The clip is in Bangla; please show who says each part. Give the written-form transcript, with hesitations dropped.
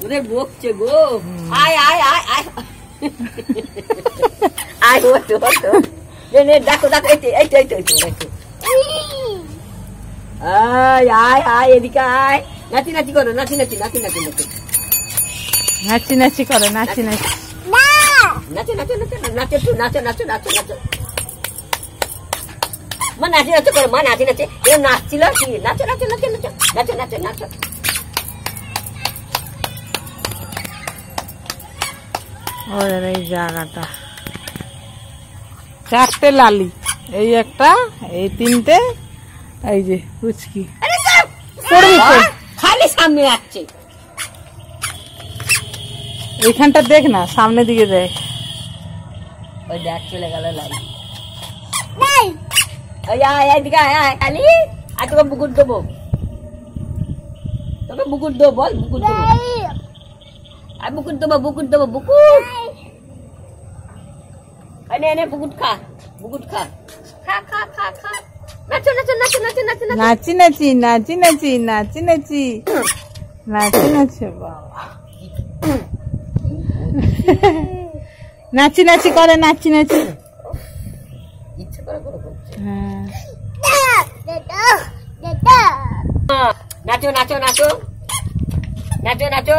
Speaker 1: ওদের বকছে গো। আয় আয় আয় আয় আয় ওঠো ওঠো। দেখো দেখো এই তো এই তো এই তো এই তো আয় আয় আয় এদিকে আয়। নাচি নাচি করো নাচি নাচি নাচি নাচি নাচি
Speaker 2: নাচি নাচি করো নাচি নাচি
Speaker 1: নাচো নাচো নাচো নাচো একটু নাচো নাচো নাচো নাচো। মা নাচি নাচো করো মা নাচি নাচে এ নাচছিল কি নাচো নাচো নাচো নাচো নাচো নাচো নাচো।
Speaker 2: ওদের এই জায়গাটা চারটে লালি, এই একটা এই তিনটে এই যে পুচকি
Speaker 1: খালি সামনে আসছে।
Speaker 2: এইখানটা দেখ না সামনের দিকে দেখ।
Speaker 1: ওই দেখ চলে গেল লালি। ওই আয় এদিকে আয় আয় খালি আর তোকে বুকুট দেবো তোকে বুকুট দেবো বল বুকুট দেবো আর বুকুট দেবো বুকুট দেবো বুকুট। এনে এনে বুকুট খা বুকুট খা খা খা খা খা। নাচো নাচো নাচো নাচো নাচো
Speaker 2: নাচি নাচি নাচি নাচি নাচি নাচি নাচি নাচি বাবা নাচি নাচি করে নাচি নাচি।
Speaker 1: ইচ্ছে করে করে করছে।
Speaker 2: হ্যাঁ
Speaker 1: নাচো নাচো নাচো নাচো নাচো।